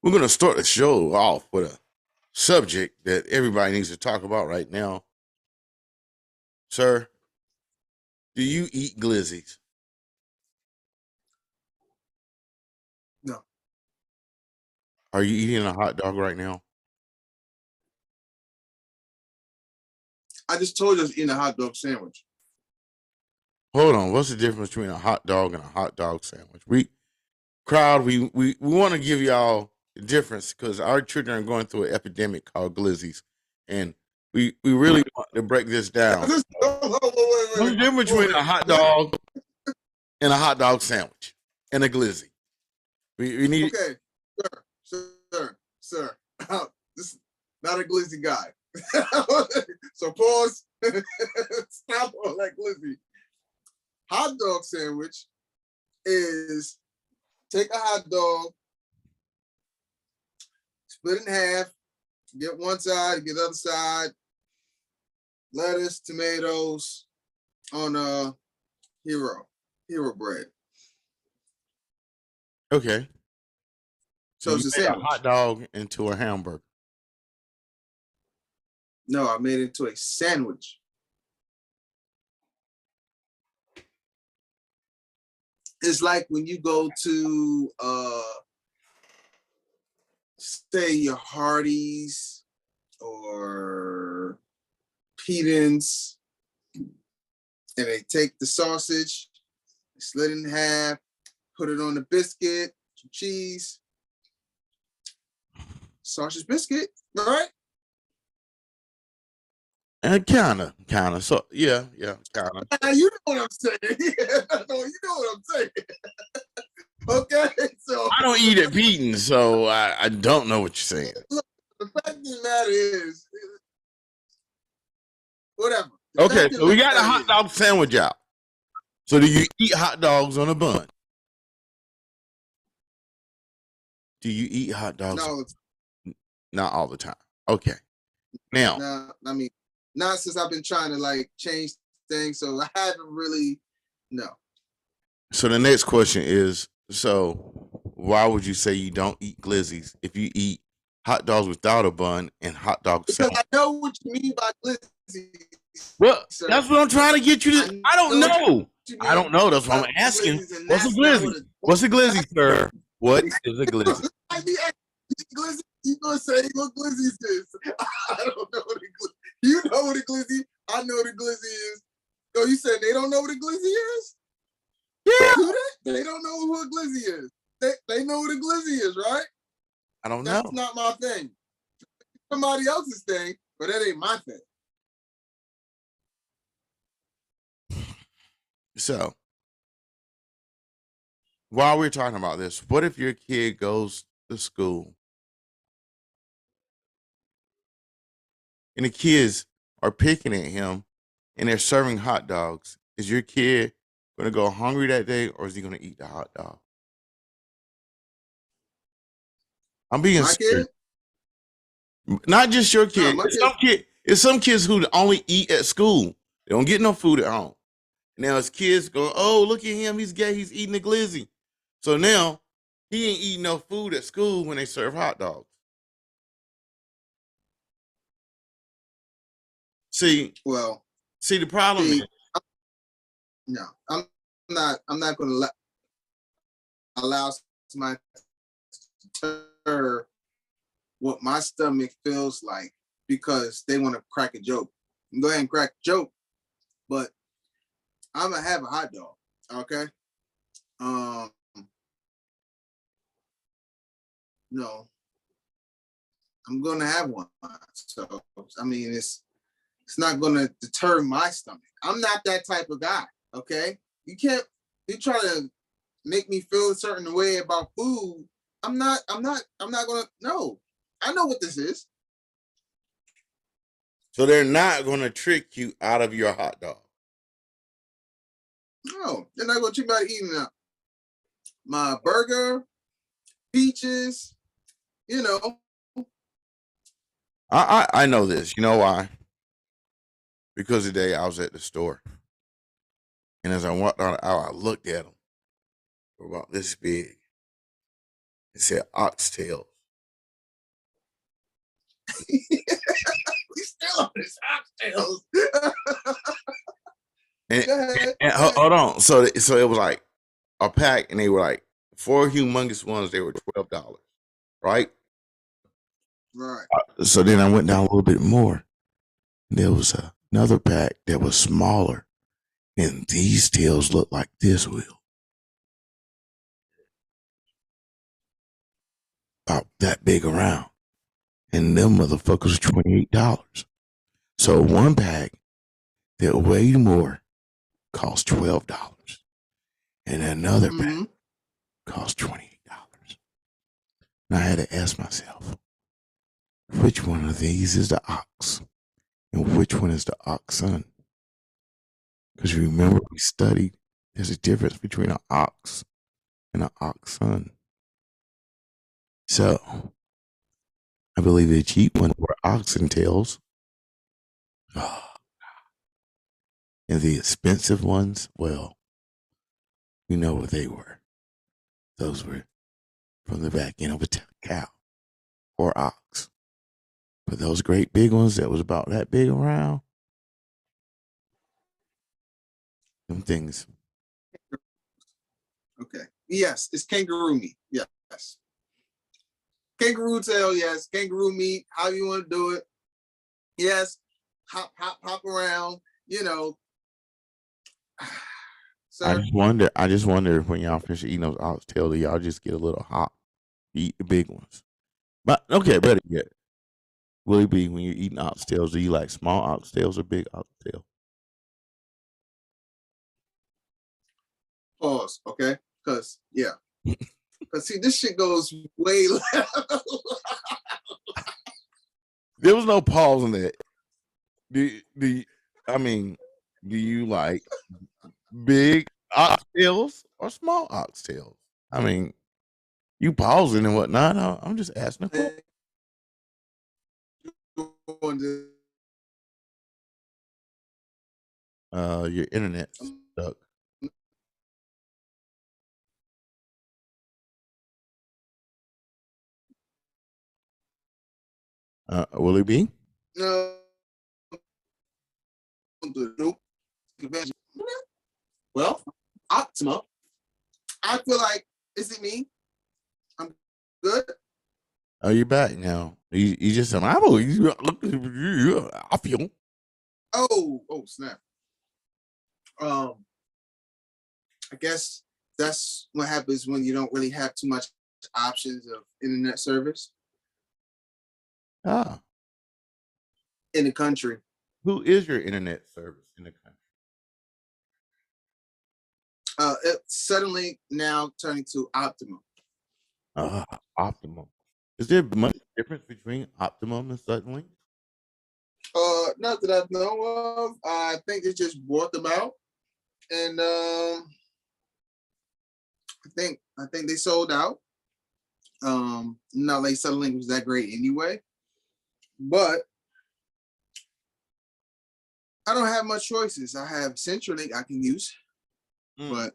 We're going to start the show off with a subject that everybody needs to talk about right now. Sir, do you eat glizzies? No, Are you eating a hot dog right now? I just told you I was eating a hot dog sandwich. Hold on. What's the difference between a hot dog and a hot dog sandwich? We want to give y'all the difference because our children are going through an epidemic called glizzies, and we really want to break this down. What's the difference between a hot dog and a hot dog sandwich and a glizzy? We need. Okay, sir. This is not a glizzy guy. So pause. Stop on that glizzy. Hot dog sandwich is take a hot dog, split it in half, get one side, get the other side, lettuce, tomatoes on hero bread. Okay. So it's a made a sandwich. hot dog into a hamburger. No, I made it into a sandwich. It's like when you go to say your Hardee's or Pedens, and they take the sausage, slit it in half, put it on the biscuit, some cheese, sausage biscuit, all right? And kind of. So yeah, kind of. You know what I'm saying? Yeah, no, you know what I'm saying. Okay, so I don't eat at Beaton, so I don't know what you're saying. Look, the fact of the matter is, whatever. Okay, so we got the hot dog sandwich out. So do you eat hot dogs on a bun? Do you eat hot dogs? No, not all the time. Okay. Now, I mean, not since I've been trying to like change things, so I haven't really. No. So the next question is: so why would you say you don't eat glizzies if you eat hot dogs without a bun and hot dog sandwich? Because I know what you mean by glizzies. Well, that's what I'm trying to get you to. I don't know. I don't know. That's what I'm asking. What's a glizzy? What's a glizzy, sir? What is a glizzy? Glizzy, you gonna say what glizzy is? I don't know what a glizzy. You know what a glizzy? I know what a glizzy is. So you said they don't know what a glizzy is? Yeah. Do they don't know what a glizzy is. They know what a glizzy is, right? I don't know. That's not my thing. Somebody else's thing, but that ain't my thing. So, while we're talking about this, what if your kid goes to school and the kids are picking at him and they're serving hot dogs? Is your kid going to go hungry that day or is he going to eat the hot dog? I'm being serious. Not just your kid. No, It's some kids who only eat at school. They don't get no food at home. Now his kids go, oh, look at him. He's gay. He's eating a glizzy. So now he ain't eating no food at school when they serve hot dogs. See, the problem is, no, I'm not going to allow somebody to deter what my stomach feels like because they want to crack a joke. Go ahead and crack a joke, but I'm gonna have a hot dog. Okay. No, I'm gonna have one. So I mean, it's not gonna deter my stomach. I'm not that type of guy. Okay, you try to make me feel a certain way about food. I'm not gonna. No, I know what this is. So they're not going to trick you out of your hot dog. No, they're not going to trick me out of eating my burger, peaches. You know. I know this. You know why? Because today I was at the store, and as I walked out, I looked at them. They were about this big. It said oxtails. We still on this oxtails. And, Go ahead. and hold on. So it was like a pack, and they were like 4 humongous ones. They were $12, right? Right. So then I went down a little bit more. There was another pack that was smaller, and these tails looked like this, Will. About that big around. And them motherfuckers $28. So one pack that weighed more cost $12. And another pack cost $28. And I had to ask myself, which one of these is the ox? And which one is the oxen? Because remember, we studied there's a difference between an ox and an oxen. So I believe the cheap ones were oxen tails. Oh. And the expensive ones, well, we know what they were. Those were from the back end of a cow or ox. But those great big ones that was about that big around, them things. Okay. Yes, it's kangaroo meat. Yes. Kangaroo tail, yes. Kangaroo meat, how you want to do it. Yes. Hop around, you know. I Sir, just wonder if when y'all finish eating those oxtails, do y'all just get a little hot, eat the big ones. But okay, better yet, will it be when you're eating oxtails? Do you like small oxtails or big oxtails? pause, okay? Because, yeah. Because, see, this shit goes way left. There was no pause in that. Do you like big oxtails or small oxtails? I mean, you pausing and whatnot. I'm just asking a question. Your internet stuck. Will it be? No. Well, Optima. I feel like, is it me? I'm good. Oh, you're back now. You just said, I feel. Oh, snap. I guess that's what happens when you don't really have too much options of internet service Ah, in the country. who is your internet service in the country? It's suddenly now turning to Optimum. Optimum. Is there much difference between Optimum and Suddenlink? Not that I know of. I think they just bought them out, and I think they sold out. Not like Suddenlink was that great anyway, but I don't have much choices. I have CenturyLink I can use, but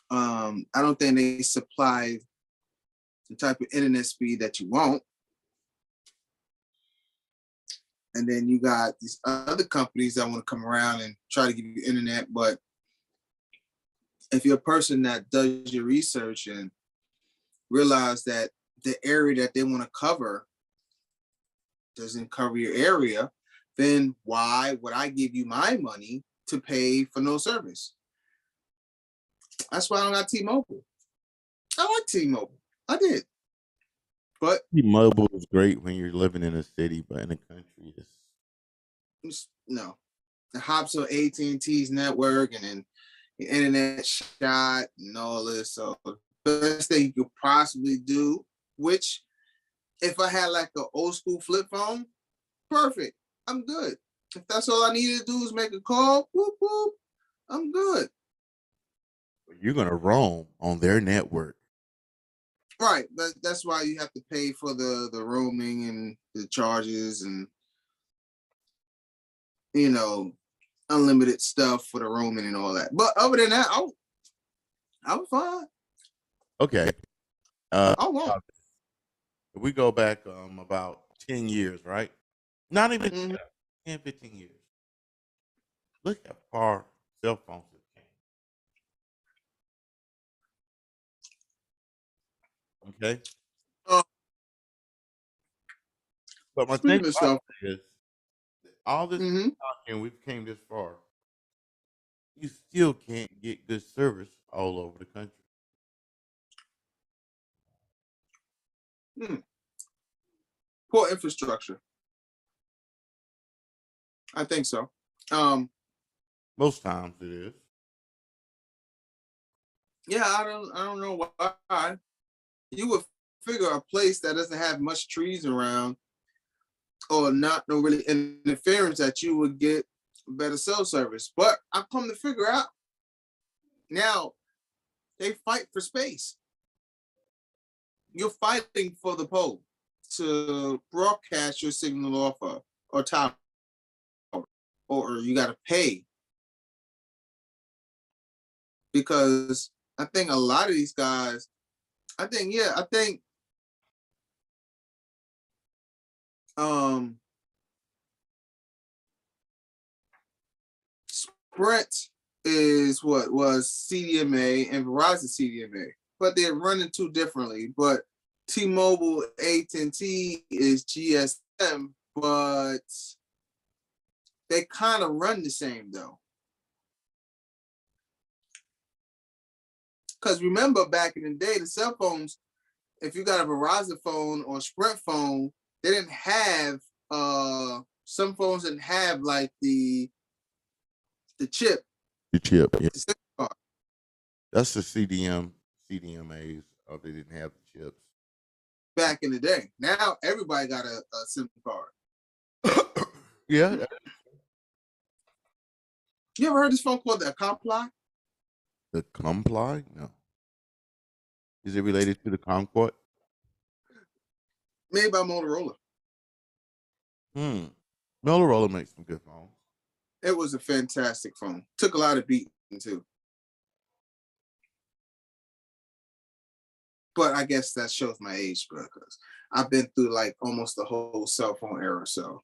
I don't think they supply the type of internet speed that you want. And then you got these other companies that want to come around and try to give you internet, but if you're a person that does your research and realize that the area that they want to cover doesn't cover your area, then why would I give you my money to pay for no service? That's why I don't got T-Mobile. I like T-Mobile. I did. But T-Mobile is great when you're living in a city, but in the country, no. It hops on AT&T's network and then the internet shot and all this. So the best thing you could possibly do, which if I had like an old school flip phone, perfect. I'm good. If that's all I needed to do is make a call, whoop, whoop, I'm good. you're gonna roam on their network. Right. That's why you have to pay for the roaming and the charges and unlimited stuff for the roaming and all that. But other than that, I'm fine. Okay. I won't. we go back about 10 years, right? Not even Mhm. 10, 15 years. Look how far cell phones have came. Okay. Uh, But my thing Speaking of about stuff, it is all this hmm talking, we've came this far. You still can't get good service all over the country. poor infrastructure. I think so. Um, Most times it is. yeah, I don't know why. You would figure a place that doesn't have much trees around or not no really interference that you would get better cell service. But I come to figure out now they fight for space. You're fighting for the pole to broadcast your signal off of or tower, or you got to pay because I think a lot of these guys. I think um Sprint is what was CDMA and Verizon CDMA, but they're running two differently. But T-Mobile, AT&T is GSM, but they kind of run the same though. Because remember back in the day, the cell phones, if you got a Verizon phone or Sprint phone, they didn't have some phones didn't have like the chip, The chip, yeah. the SIM card. That's the CDMAs. Oh, they didn't have the chips. Back in the day. Now everybody got a SIM card. Yeah. You ever heard this phone called the Comply? The Comply? No. Is it related to the Concord? Made by Motorola. Motorola makes some good phones. It was a fantastic phone. Took a lot of beating too. But I guess that shows my age, bro, because I've been through like almost the whole cell phone era. So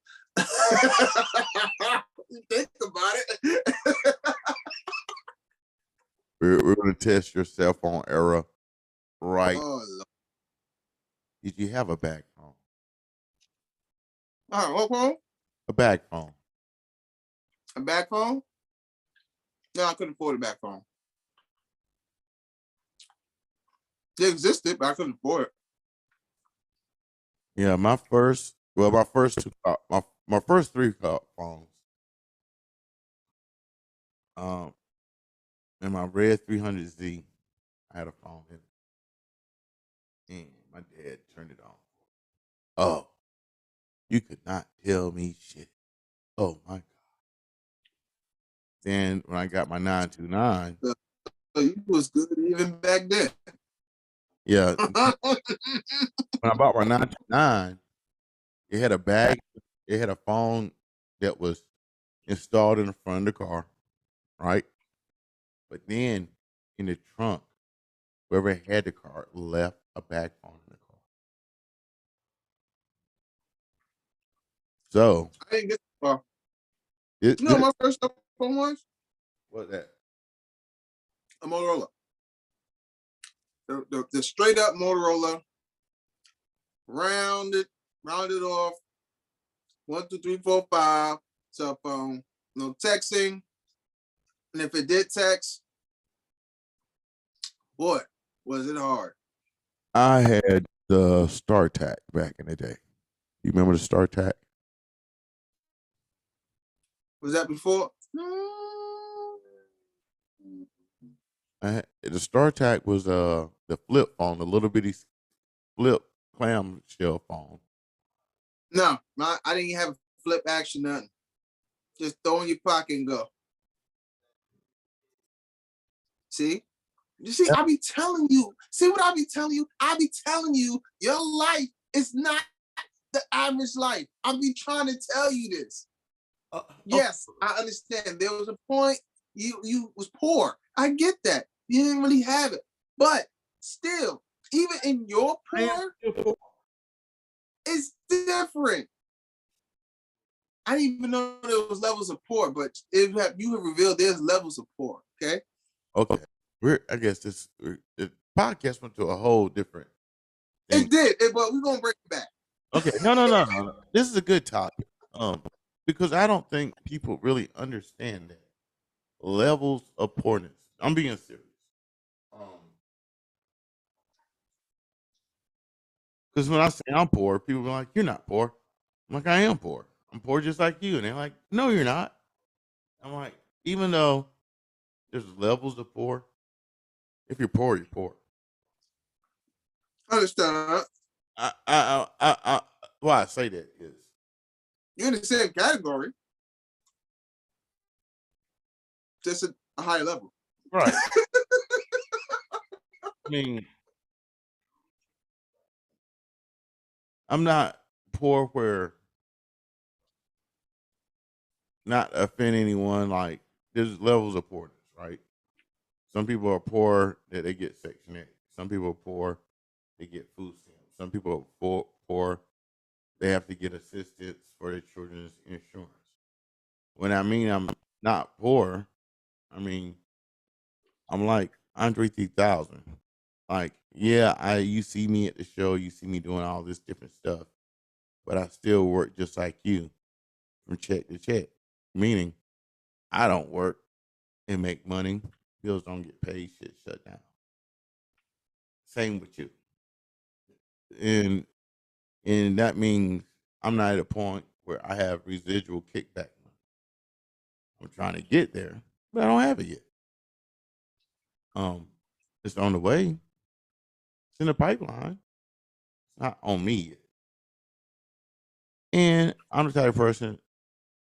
think about it. We're going to test your cell phone era right. Oh, Lord. Did you have a bag phone? What phone? A bag phone. A back phone? No, I couldn't afford a back phone. They existed, but I couldn't afford it. Yeah, my first two, my first three phones, um, and my red 300Z, I had a phone in it, and my dad turned it on. Oh, you could not tell me shit. Oh my god! Then when I got my 929, So you was good even back then. yeah, when I bought my 929, it had a bag, it had a phone that was installed in the front of the car, right? But then in the trunk, whoever had the car left a bag phone in the car. So I didn't get far. it, You know what my first cell phone was? what that? A Motorola. The straight up Motorola, rounded off, 1, 2, 3, 4, 5 cell phone. No texting. And if it did text, boy, was it hard. I had the StarTAC back in the day. You remember the StarTAC? Was that before? The StarTAC was the flip phone, the little bitty flip clamshell phone. No, I didn't have flip action, nothing. Just throw in your pocket and go. See? You see, I be telling you. See what I be telling you? I be telling you, your life is not the average life. I be trying to tell you this. Yes, I understand. There was a point you was poor. I get that. You didn't really have it. But still, even in your poor, It's different. I didn't even know there was levels of poor, but you have revealed there's levels of poor. Okay. Okay, I guess the podcast went to a whole different thing. It did, but we're gonna break it back. Okay, no. This is a good topic. Because I don't think people really understand that levels of poorness. I'm being serious. Because when I say I'm poor, people be like, "You're not poor." I'm like, "I am poor. I'm poor just like you." And they're like, "No, you're not." I'm like, even though there's levels of poor, if you're poor, you're poor. Understand? Why I say that is You're in the same category, just at a higher level. right. I mean, I'm not poor where not offend anyone. Like there's levels of poorness, right? Some people are poor that they get Section 8. Some people are poor, they get food stamps. Some people are poor, they have to get assistance for their children's insurance. When I mean I'm not poor, I mean I'm like Andre 3000. Like, yeah, you see me at the show, you see me doing all this different stuff, but I still work just like you from check to check. Meaning I don't work and make money, bills don't get paid, shit shut down. Same with you. And that means I'm not at a point where I have residual kickback money. I'm trying to get there, but I don't have it yet. It's on the way. It's in the pipeline. It's not on me yet. And I'm the type of person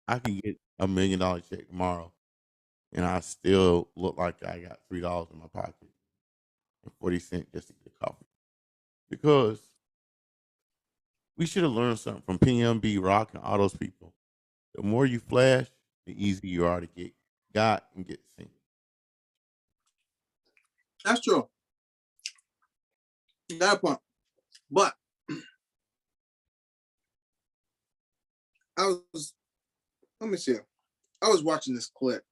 I can get $1 million check tomorrow, and I still look like I got $3 in my pocket and 40 cents just to get coffee. Because we should have learned something from PMB Rock and all those people. The more you flash, the easier you are to get got and get seen. That's true. You got a point. But let me see. I was watching this clip,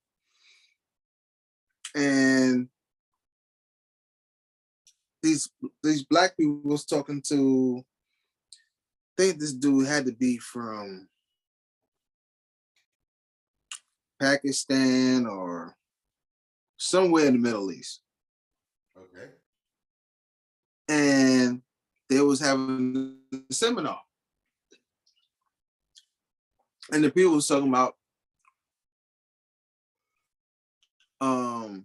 and these black people was talking to. I think this dude had to be from Pakistan or somewhere in the Middle East. Okay. And they was having a seminar. And the people was talking about how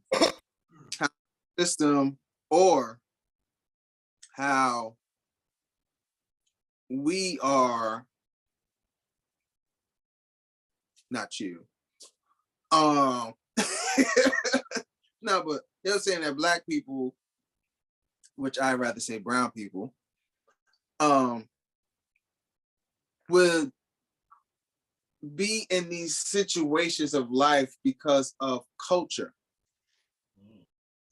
system or how we are not you. No, but they were saying that black people, which I'd rather say brown people, would be in these situations of life because of culture.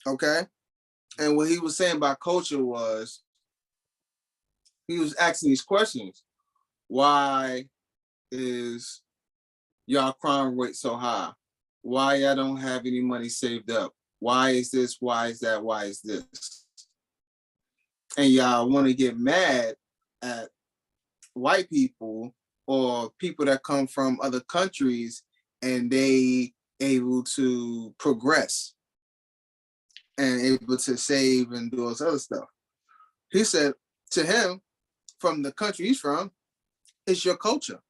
Okay. And what he was saying about culture was he was asking these questions. Why is y'all crime rate so high? Why y'all don't have any money saved up? Why is this? Why is that? Why is this? And y'all want to get mad at white people or people that come from other countries and they able to progress and able to save and do all this other stuff. He said to him, from the country he's from, it's your culture.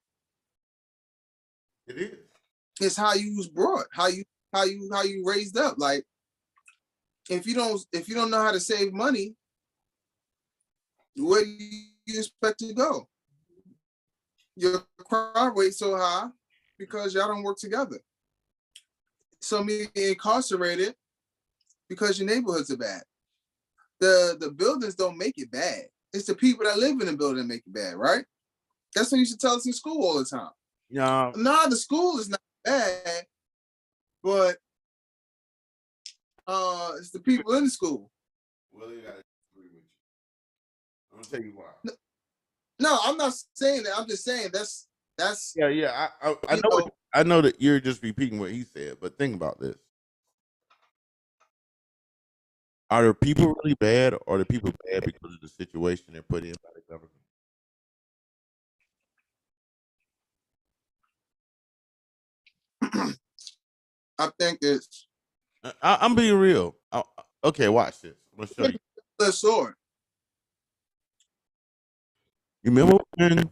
It is. It's how you was brought, how you raised up. Like if you don't know how to save money, where do you expect to go? Your crime rate so high because y'all don't work together. Some of you incarcerated because your neighborhoods are bad. The buildings don't make it bad. It's the people that live in the building that make it bad, right? That's what you should tell us in school all the time. Yeah. Nah, the school is not bad, but it's the people in the school. Well, you gotta agree with you. I'm gonna tell you why. No, I'm not saying that. I'm just saying that's Yeah. I you know. know. I know that you're just repeating what he said, but think about this: are the people really bad, or are the people bad because of the situation they're put in by the government? I think it's I'm being real. Okay, watch this. I'm gonna show you. the sword. You remember when,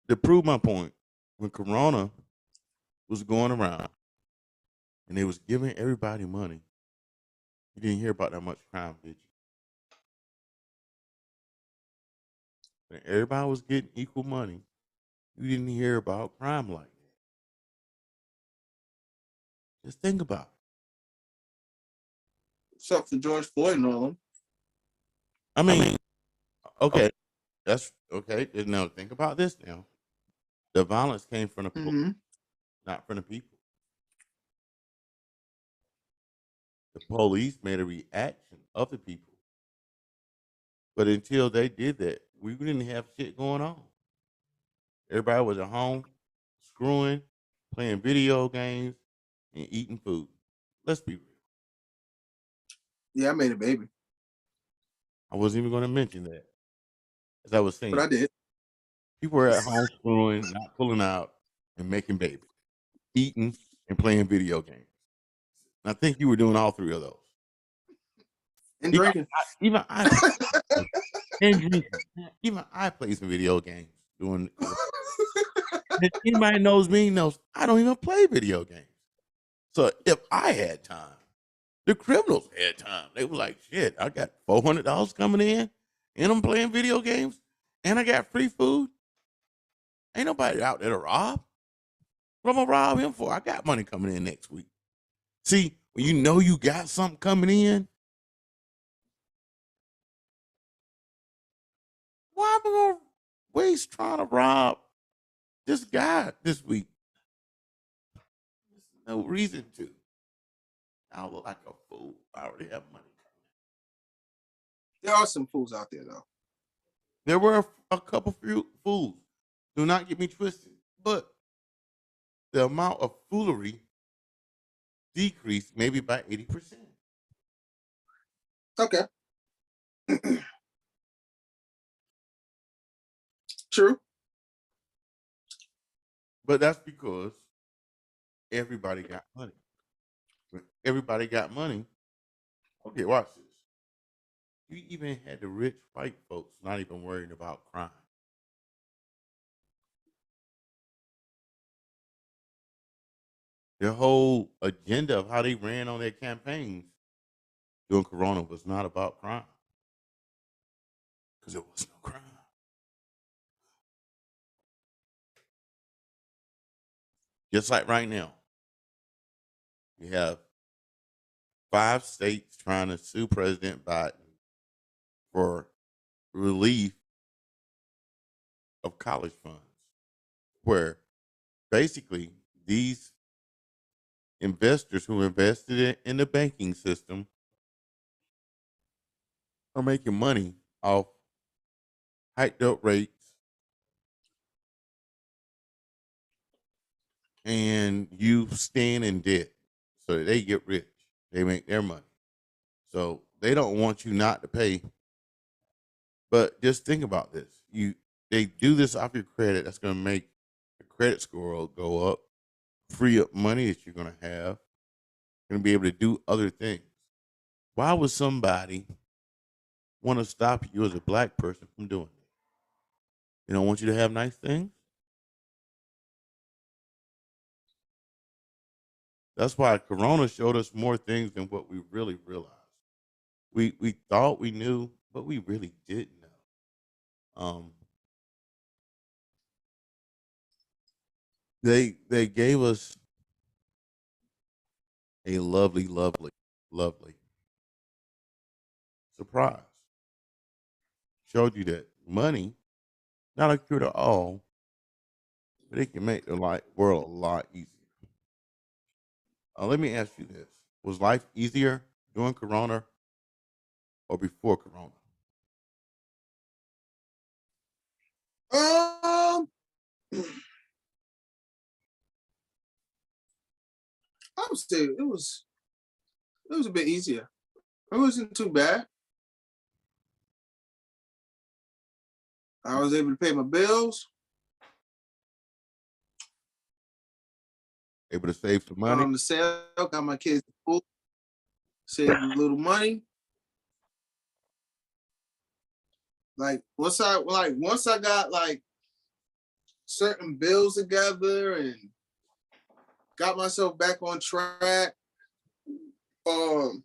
to prove my point, when Corona was going around and they was giving everybody money, you didn't hear about that much crime, did you? When everybody was getting equal money, you didn't hear about crime like that. Just think about it. Except for George Floyd and all them. I mean, okay, that's okay. Now think about this. Now, the violence came from the police, Mm-hmm. not from the people. The police made a reaction of the people, but until they did that, we didn't have shit going on. Everybody was at home, screwing, playing video games, and eating food. Let's be real. Yeah, I made a baby, I wasn't even going to mention that. As I was but I saying, did. people were at home screwing, not pulling out, and making babies, eating, and playing video games. And I think you were doing all three of those. And Even drinking. even I play, and drinking. Even I play some video games doing. And anybody knows me knows I don't even play video games. So if I had time, the criminals had time. They were like, "Shit, I got $400 coming in, and I'm playing video games, and I got free food. Ain't nobody out there to rob. What I'm gonna rob him for? I got money coming in next week." See, when you know you got something coming in, why am I gonna waste trying to rob this guy this week? There's no reason to. I look like a fool. I already have money. There are some fools out there though. There were a couple few fools. Do not get me twisted, but the amount of foolery decreased maybe by 80%. Okay. True. But that's because everybody got money. When everybody got money, okay, watch this. You even had the rich white folks not even worrying about crime. Their whole agenda of how they ran on their campaigns during Corona was not about crime because there was no crime. Just like right now, we have 5 states trying to sue President Biden for relief of college funds, where basically these investors who invested in the banking system are making money off hiked up rates and you staying in debt so that they get rich. They make their money. So they don't want you not to pay. But just think about this. They do this off your credit. That's going to make the credit score go up, free up money that you're going to have, going to be able to do other things. Why would somebody want to stop you as a black person from doing it? They don't want you to have nice things. That's why Corona showed us more things than what we really realized. We thought we knew, but we really didn't know. They gave us a lovely, lovely, lovely surprise. Showed you that money, not a cure to all, but it can make the world a lot easier. Let me ask you this: was life easier during Corona or before Corona? I would say it was a bit easier. It wasn't too bad. I was able to pay my bills, Able to save some money. the sale, got my kids to school, saved a little money. Like once I got like certain bills together and got myself back on track, um,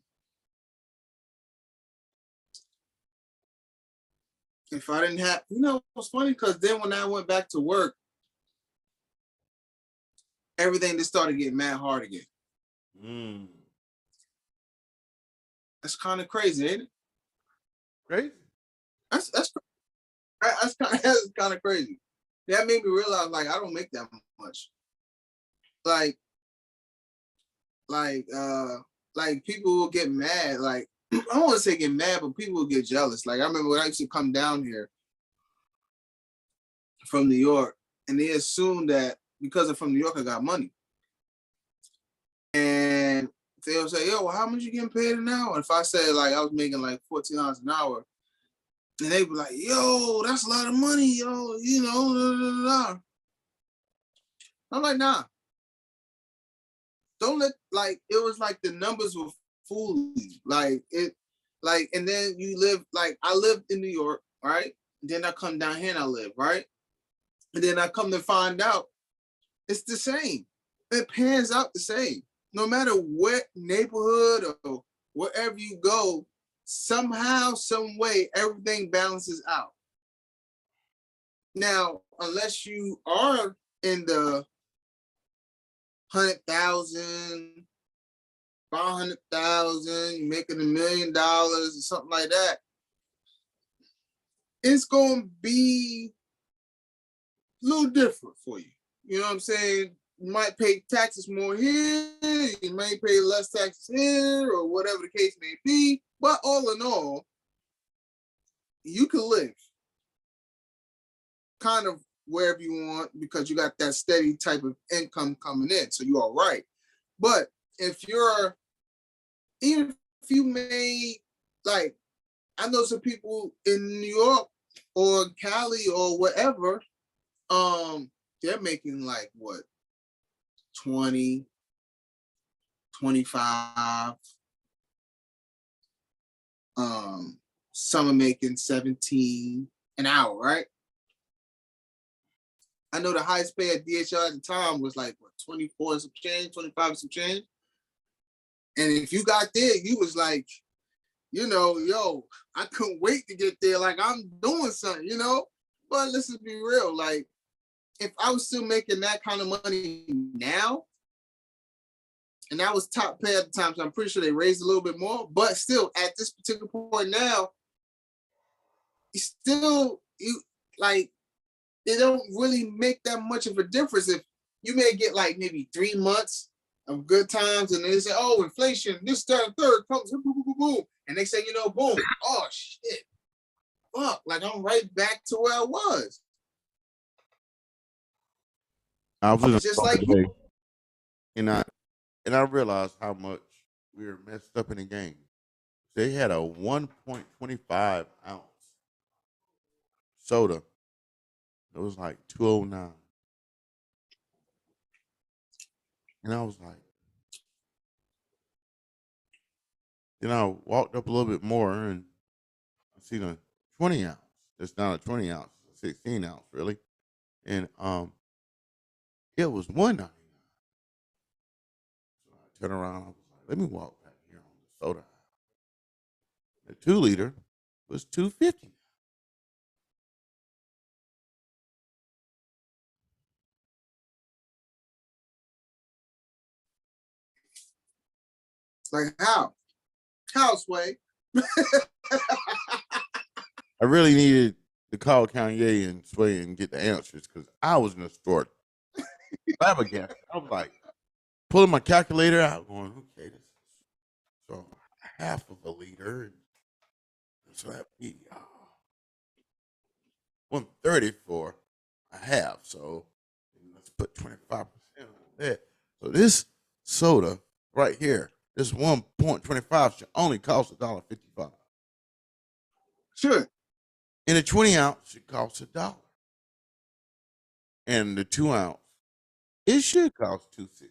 if I didn't have, it was funny because then when I went back to work, everything just started getting mad hard again. Mm. That's kind of crazy, ain't it? Crazy. That's that's kind of crazy. That made me realize like I don't make that much. Like like people will get mad. Like I don't want to say get mad, but people will get jealous. Like I remember when I used to come down here from New York, and they assumed that because I'm from New York, I got money. And they'll say, "Yo, well, how much you getting paid an hour?" If I said like I was making like $14 an hour, and they'd be like, "Yo, that's a lot of money, yo." Blah, blah, blah. I'm like, nah. Don't let like it was like the numbers were fooling you. And then you live like I lived in New York, right? And then I come down here and I live, right? And then I come to find out it's the same. It pans out the same. No matter what neighborhood or wherever you go, somehow, some way, everything balances out. Now, unless you are in the 100,000, 500,000, you're making $1 million or something like that, it's going to be a little different for you. You know what I'm saying? You might pay taxes more here, you may pay less taxes here, or whatever the case may be. But all in all, you can live kind of wherever you want because you got that steady type of income coming in. So you're all right. But even if you made, like, I know some people in New York or Cali or whatever, they're making like what, 20, 25. Some are making 17 an hour, right? I know the highest pay at DHL at the time was like what, 24 some change, 25 some change. And if you got there, you was like, yo, I couldn't wait to get there. Like I'm doing something. But let's just be real. Like, if I was still making that kind of money now, and that was top pay at the time, so I'm pretty sure they raised a little bit more. But still, at this particular point now, you like it don't really make that much of a difference. If you may get like maybe 3 months of good times, and they say, "Oh, inflation, this, that, and third comes, boom, boom, boom, boom," and they say, boom, oh shit, fuck, like I'm right back to where I was. I was in a It's just store like today, and I realized how much we were messed up in the game. They had a 1.25 ounce soda. It was like 209. And I was like, then I walked up a little bit more and I seen a 20 ounce. It's not a 20 ounce, it's a 16 ounce, really. And it was 1.99. So I turned around, I was like, let me walk back here on the soda. The 2 liter was 250. how Sway. I really needed to call Kanye and Sway and get the answers because I was in the store flabbergasted. I was like pulling my calculator out, going, okay, this is so half of a liter. So that be 130 for a half. So let's put 25% on that. So this soda right here, this 1.25 should only cost $1.55. Sure. And the 20 ounce should cost $1. And the 2 ounce, it should cost $2.60.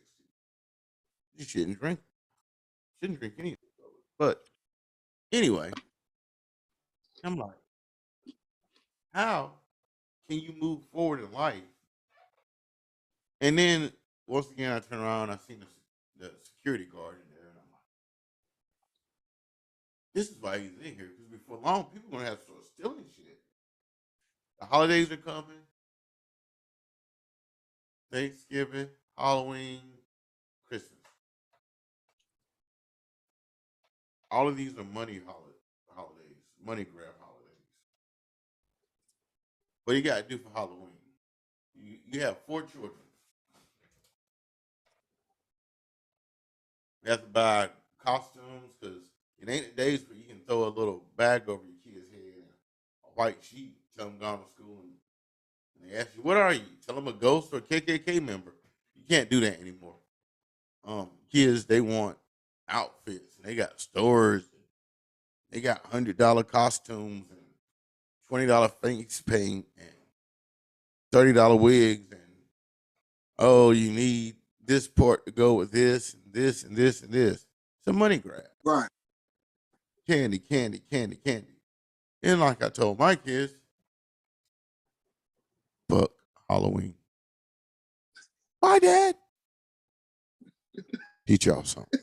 You shouldn't drink. Shouldn't drink any of those. But anyway, I'm like, how can you move forward in life? And then once again, I turn around, I seen the security guard in there, and I'm like, this is why he's in here. Because before long, people are gonna have to start stealing shit. The holidays are coming. Thanksgiving, Halloween, Christmas. All of these are holidays, money grab holidays. What you got to do for Halloween? You have 4 children. You have to buy costumes because it ain't the days where you can throw a little bag over your kid's head and a white sheet, tell them gone to school, and they ask you, "What are you?" Tell them a ghost or a KKK member. You can't do that anymore. Kids, they want outfits. And they got stores. They got $100 costumes and $20 face paint and $30 wigs, and oh, you need this part to go with this and this and this and this. It's a money grab. Right. Candy, candy, candy, candy. And like I told my kids, fuck Halloween. Bye, Dad. Teach y'all something.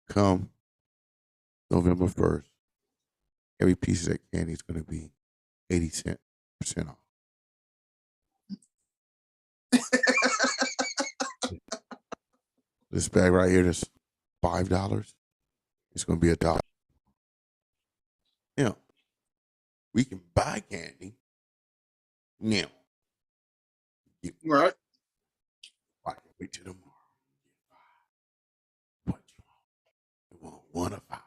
Come November 1st, every piece of that candy is going to be 80% off. This bag right here, this $5, it's going to be $1. Now, we can buy candy now. Right. I can wait till tomorrow. What you want? You want 1 or 5?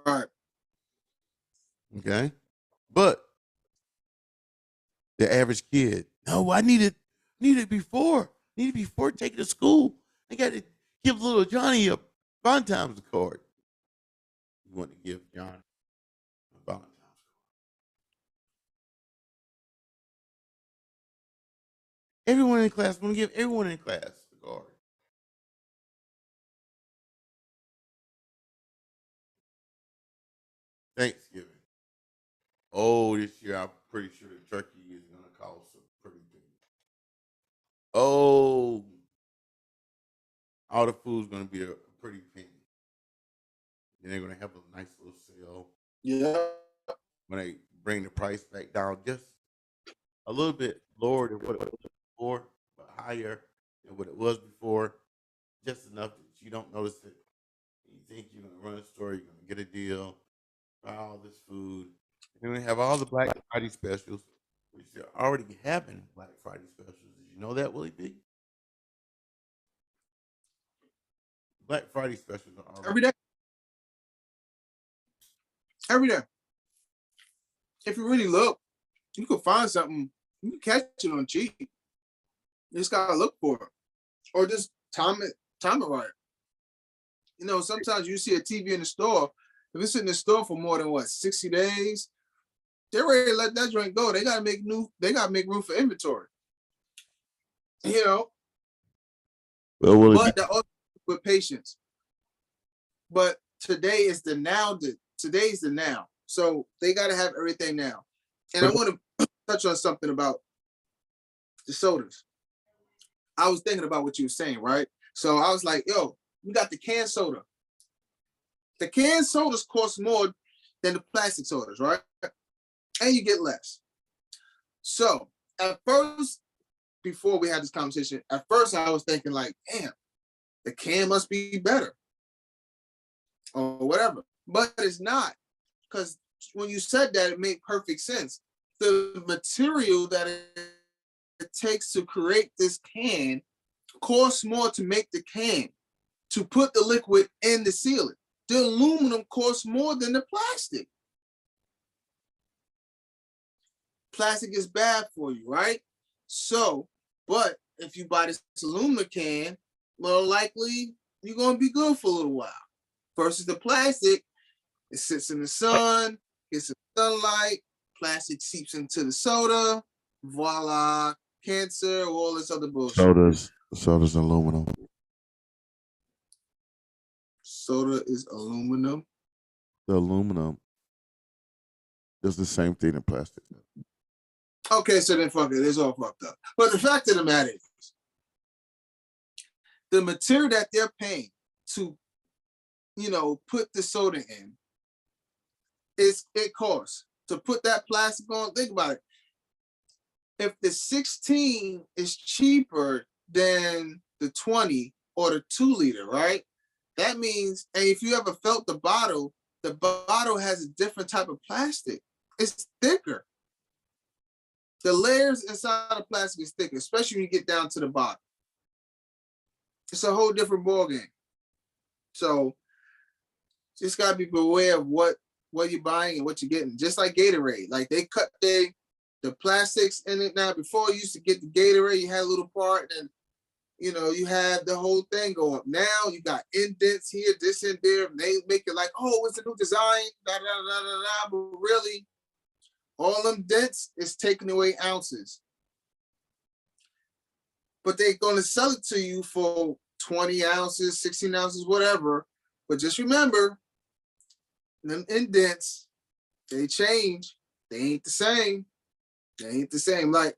Right. Okay. But the average kid, no, I need it before. Need it before taking to school. I got to give little Johnny a Valentine's card. You want to give Johnny a Valentine's card. Everyone in class, want to give everyone in class a card. Thanksgiving. Oh, this year I'm pretty sure the turkey is going to cost a pretty big. Oh, all the food's going to be a pretty penny. Then they're going to have a nice little sale Yeah. when they bring the price back down just a little bit lower than what it was before, but higher than what it was before. Just enough that you don't notice it. You think you're going to run a store, you're going to get a deal, buy all this food. You're going to have all the Black Friday specials, which they're already having Black Friday specials. Did you know that, Willie B? Black Friday specials are already Every day. Every day. If you really look, you can find something. You can catch it on cheap. You just gotta look for it, or just time it right. You know, sometimes you see a TV in the store. If it's in the store for more than 60 days, they're ready to let that joint go. They gotta make room for inventory. You know, well, Willie but B, the with patience. But today is the now. Today's the now. So they gotta have everything now. And I want to touch on something about the sodas. I was thinking about what you were saying, right? So I was like, yo, we got the canned soda. The canned sodas cost more than the plastic sodas, right? And you get less. So at first, before we had this conversation, at first I was thinking like, damn, the can must be better or whatever. But it's not, because when you said that, it made perfect sense. The material that it takes to create this can costs more to make the can, to put the liquid in the ceiling. the aluminum costs more than the plastic. Plastic is bad for you, right? So, but if you buy this aluminum can, more likely you're gonna be good for a little while. Versus the plastic, it sits in the sun, gets the sunlight, plastic seeps into the soda, voila, cancer, all this other bullshit. Soda's aluminum. Soda is aluminum. The aluminum does the same thing in plastic. Okay, so then fuck it, it's all fucked up. But the fact of the matter is, the material that they're paying to, put the soda in, it costs to put that plastic on. Think about it. If the 16 is cheaper than the 20 or the 2 liter, right? That means, and if you ever felt the bottle has a different type of plastic. It's thicker. The layers inside the plastic is thicker, especially when you get down to the bottom. It's a whole different ballgame. So just gotta be beware of what you're buying and what you're getting. Just like Gatorade, like they cut the plastics in it now. Before you used to get the Gatorade, you had a little part, and you had the whole thing go up. Now you got indents here, this and there. And they make it like, oh, it's a new design, da da da da da. But really, all them dents is taking away ounces. But they're gonna sell it to you for 20 ounces, 16 ounces, whatever. But just remember, them indents, they change. They ain't the same. They ain't the same. Like,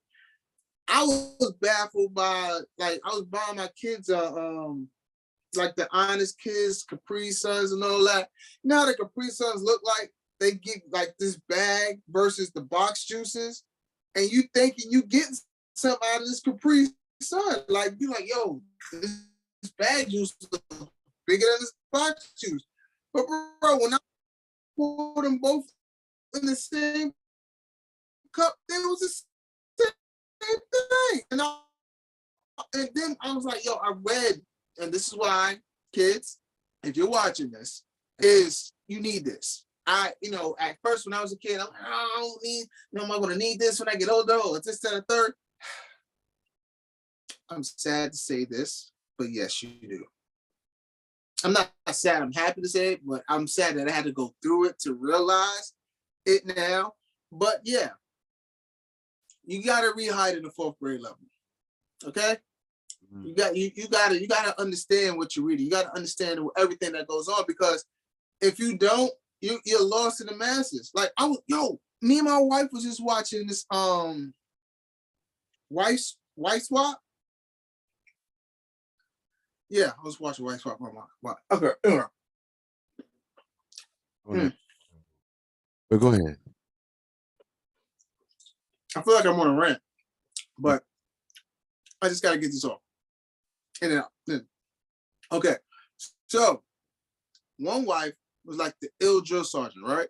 I was baffled by, like, I was buying my kids like the Honest Kids, Capri Suns and all that. You know how the Capri Suns look like? They get like this bag versus the box juices, and you thinking you getting something out of this Capri Sun. Like, be like, yo, this bag juice is bigger than this box juice. But bro, when I poured them both in the same cup, there was the same thing. And then I was like, yo, I read, and this is why, kids, if you're watching this, is you need this. At first when I was a kid, I'm like, I don't need, am I gonna need this when I get older? Oh, it's this, that, and third. I'm sad to say this, but yes, you do. I'm not sad, I'm happy to say it, but I'm sad that I had to go through it to realize it now. But yeah, you gotta read in the 4th grade level. Okay? You gotta understand what you're reading. You gotta understand everything that goes on, because if you don't, you're lost in the masses. Like, me and my wife was just watching this Wife Swap. Yeah, I was watching Wife Swap. Okay. But go ahead. I feel like I'm on a rant, but I just gotta get this off. And then, okay. So one wife was like the ill drill sergeant, right?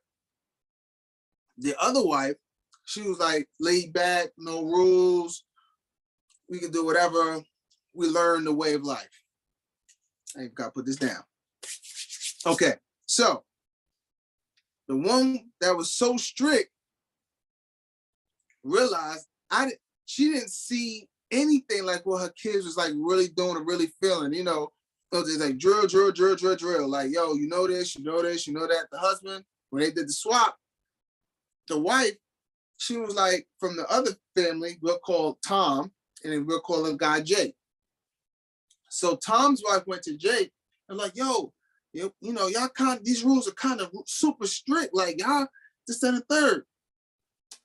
The other wife, she was like laid back, no rules. We can do whatever. We learn the way of life. I gotta put this down. Okay, so the one that was so strict realized she didn't see anything like what her kids was like really doing or really feeling, it's like drill. Like, yo, you know this, you know that. The husband, when they did the swap, the wife, she was like from the other family, we'll call Tom, and then we'll call him guy Jake. So Tom's wife went to Jake and like, yo, y'all these rules are kind of super strict. Like, y'all, this, that, and third.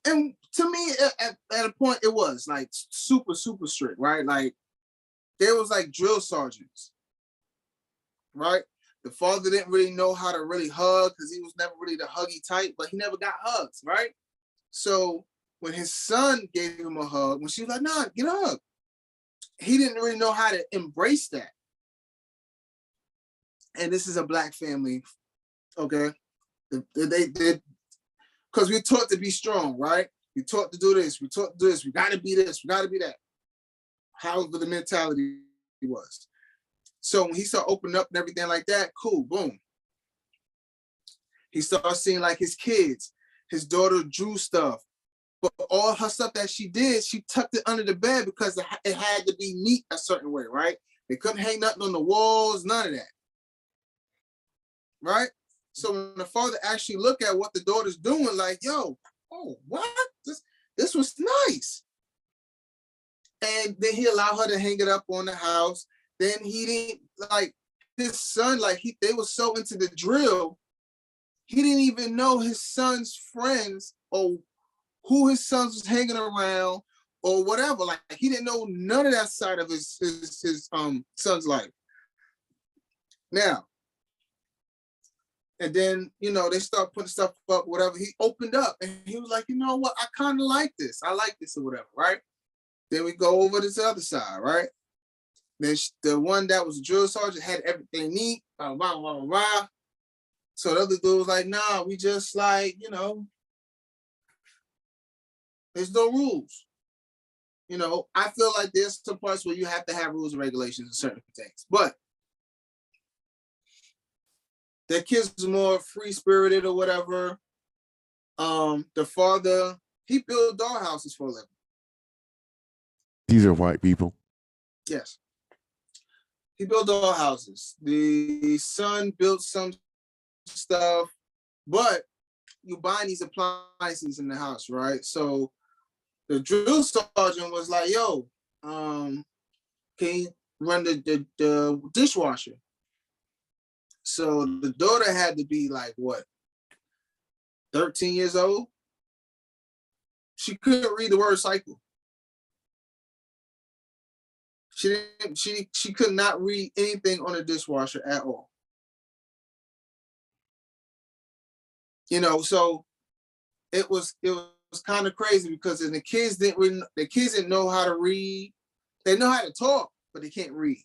And to me, at a point, it was like super, super strict, right? Like, there was like drill sergeants, right? The father didn't really know how to really hug because he was never really the huggy type, but he never got hugs, right? So when his son gave him a hug, when she was like, nah, get a hug, he didn't really know how to embrace that. And this is a Black family, okay? They did, because we're taught to be strong, right? We're taught to do this, we're taught to do this, we gotta be this, we gotta be that. However the mentality was. So when he started opening up and everything like that, cool, boom. He started seeing like his kids. His daughter drew stuff, but all her stuff that she did, she tucked it under the bed because it had to be neat a certain way, right? They couldn't hang nothing on the walls, none of that, right? So when the father actually looked at what the daughter's doing, like, yo, oh, what? This was nice. And then he allowed her to hang it up on the house. Then he didn't, like, his son, like, they were so into the drill, he didn't even know his son's friends or who his sons was hanging around or whatever. Like, he didn't know none of that side of his son's life. Now, and then, you know, they start putting stuff up, whatever. He opened up and he was like, you know what? I kind of like this. I like this or whatever, right? Then we go over to the other side, right? Then the one that was a drill sergeant had everything neat, blah, blah, blah, blah, blah. So the other dude was like, nah, we just like, you know, there's no rules. You know, I feel like there's some parts where you have to have rules and regulations in certain things, but the kids are more free spirited or whatever. The father, he built dollhouses for a living. These are white people. Yes. He built dollhouses. The son built some stuff, but you buying these appliances in the house, right? So the drill sergeant was like, yo, can you run the dishwasher? So the daughter had to be like, what, 13 years old? She couldn't read the word cycle. She could not read anything on the dishwasher at all. You know, so it was kind of crazy because the kids didn't know how to read. They know how to talk, but they can't read.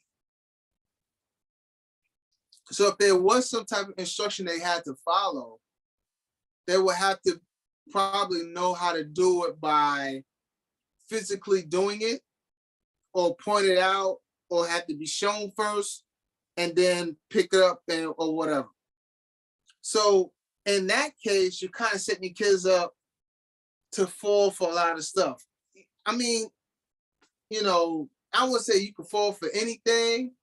So if there was some type of instruction they had to follow, they would have to probably know how to do it by physically doing it or point it out or have to be shown first and then pick it up or whatever. So in that case, you're kind of setting your kids up to fall for a lot of stuff. I mean, you know, I would say you could fall for anything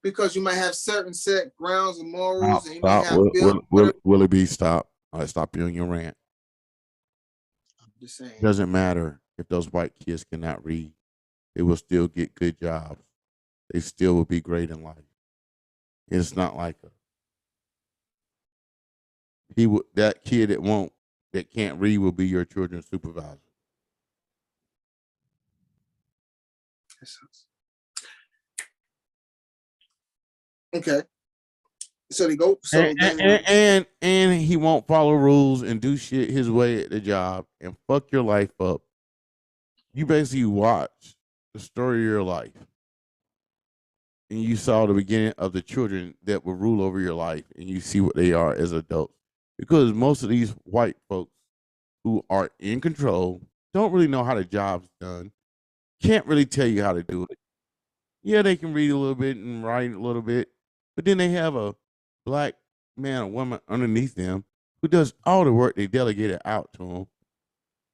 because you might have certain set grounds and morals, and you may have Willie B, stop. All right, stop you on your rant. I'm just saying. It doesn't matter if those white kids cannot read; they will still get good jobs. They still will be great in life. It's not like that kid that can't read will be your children's supervisor. Okay. So they go. So and he won't follow rules and do shit his way at the job and fuck your life up. You basically watch the story of your life, and you saw the beginning of the children that will rule over your life, and you see what they are as adults. Because most of these white folks who are in control don't really know how the job's done, can't really tell you how to do it. Yeah, they can read a little bit and write a little bit, but then they have a black man or woman underneath them who does all the work they delegated out to them,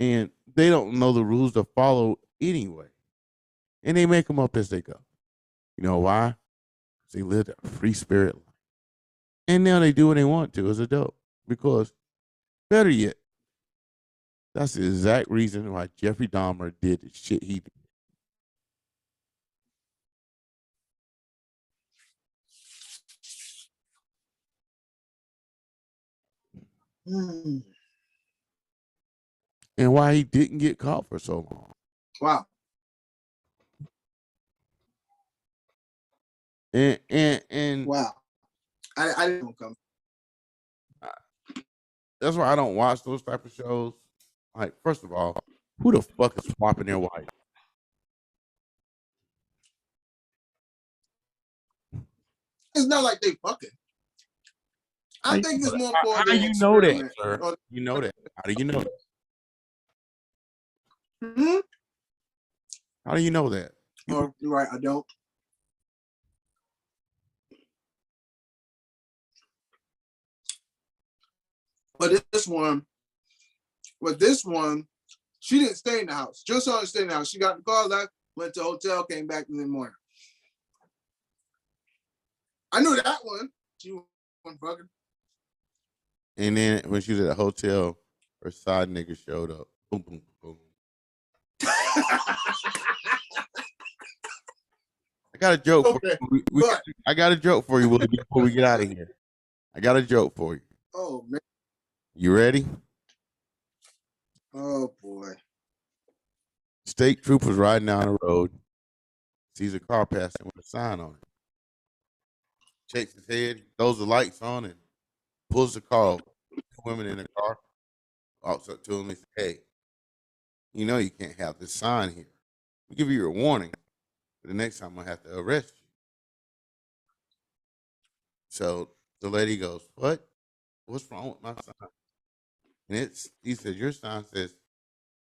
and they don't know the rules to follow anyway, and they make them up as they go. You know why? Because they lived a free spirit life, and now they do what they want to as adults. Because, better yet, that's the exact reason why Jeffrey Dahmer did the shit he did. And why he didn't get caught for so long. Wow. And wow. I didn't come. That's why I don't watch those type of shows. Like, first of all, who the fuck is swapping their wife? It's not like they fucking. I think it's more for how the do you know that, experiment. sir? You know that. How do you know that? Hmm? How do you know that? Oh, you're right. I don't. But this one, she didn't stay in the house. Just saw her stay in the house. She got in the car, left, went to the hotel, came back in the morning. I knew that one. She wasn't fucking. And then when she was at a hotel, her side nigga showed up. Boom, boom, boom. I got a joke for you. I got a joke for you, Willie, before we get out of here. I got a joke for you. Oh, man. You ready? Oh, boy. State troopers riding down the road, sees a car passing with a sign on it. Shakes his head, throws the lights on, and pulls the car over. Two women in the car walks up to him and says, "Hey, you know you can't have this sign here. I'll give you a warning. But the next time I have to arrest you." So the lady goes, "What? What's wrong with my sign?" And he said, "Your sign says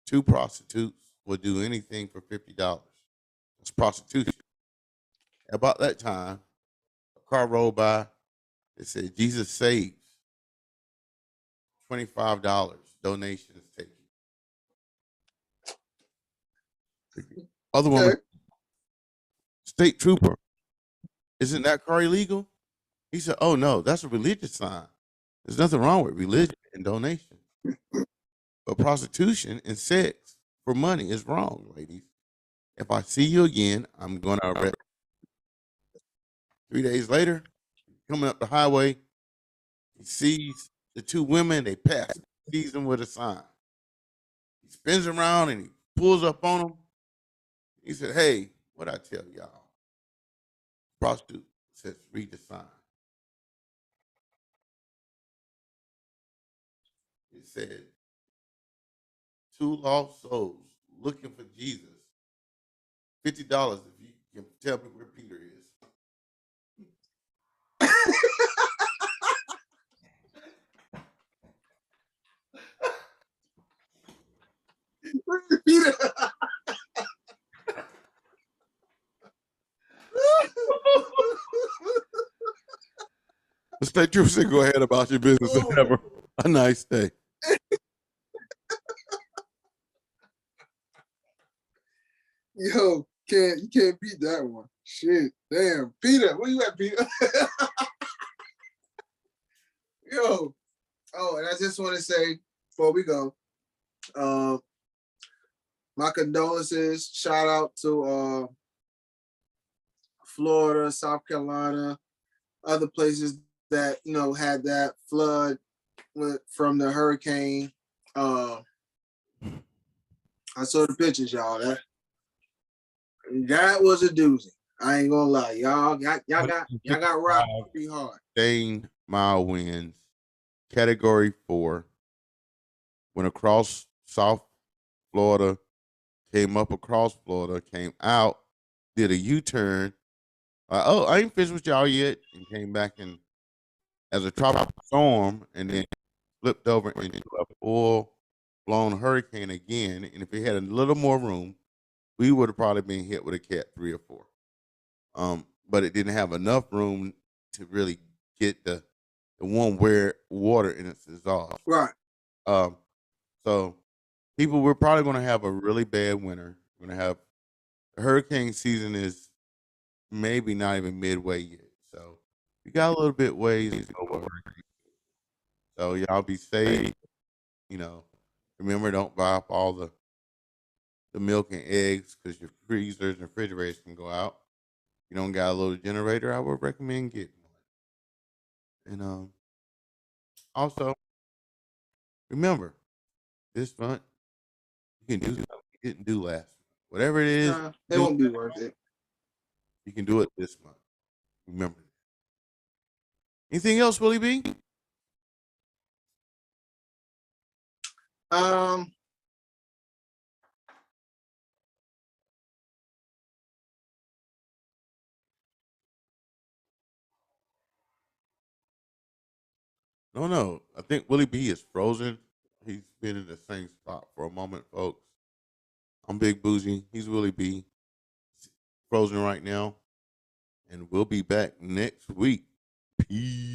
2 prostitutes will do anything for $50. It's prostitution." About that time, a car rolled by. It said, "Jesus saves. $25 donations taken." The other woman, Okay. "State trooper, isn't that car illegal?" He said, "Oh no, that's a religious sign. There's nothing wrong with religion and donation. But prostitution and sex for money is wrong, ladies. If I see you again, I'm going to arrest you." 3 days later, coming up the highway, he sees the 2 women. They pass. He sees them with a sign. He spins around and he pulls up on them. He said, "Hey, what I tell y'all? Prostitute says read the sign." It said, 2 lost souls looking for Jesus. $50 if you can tell me where Peter is. Peter. The state trooper said, "Go ahead about your business and have a nice day." Yo, you can't beat that one. Shit. Damn. Peter, where you at, Peter? Yo. Oh, and I just want to say before we go, my condolences. Shout out to Florida, South Carolina, other places that had that flood from the hurricane. I saw the pictures, y'all. That was a doozy. I ain't gonna lie, y'all got rocked pretty hard. 10-mile winds, Category 4, went across South Florida, came up across Florida, came out, did a U-turn. Oh, I ain't finished with y'all yet, and came back in as a tropical storm, and then flipped over into a full-blown hurricane again. And if we had a little more room, we would have probably been hit with a Cat 3 or 4. But it didn't have enough room to really get the one where water in its exhaust. Right. So we're probably going to have a really bad winter. We're going to have the hurricane season is maybe not even midway yet. So we got a little bit ways to go. So y'all be safe. Remember, don't buy up all the milk and eggs because your freezers and refrigerators can go out. If you don't got a little generator, I would recommend getting one. And also, remember, this month you can do something you didn't do last month. Whatever it is, it won't be worth it. You can do it this month. Remember that. Anything else, Willie B? No. I think Willie B is frozen. He's been in the same spot for a moment, folks. I'm Big Bougie. He's Willie B. Frozen right now. And we'll be back next week. Peace.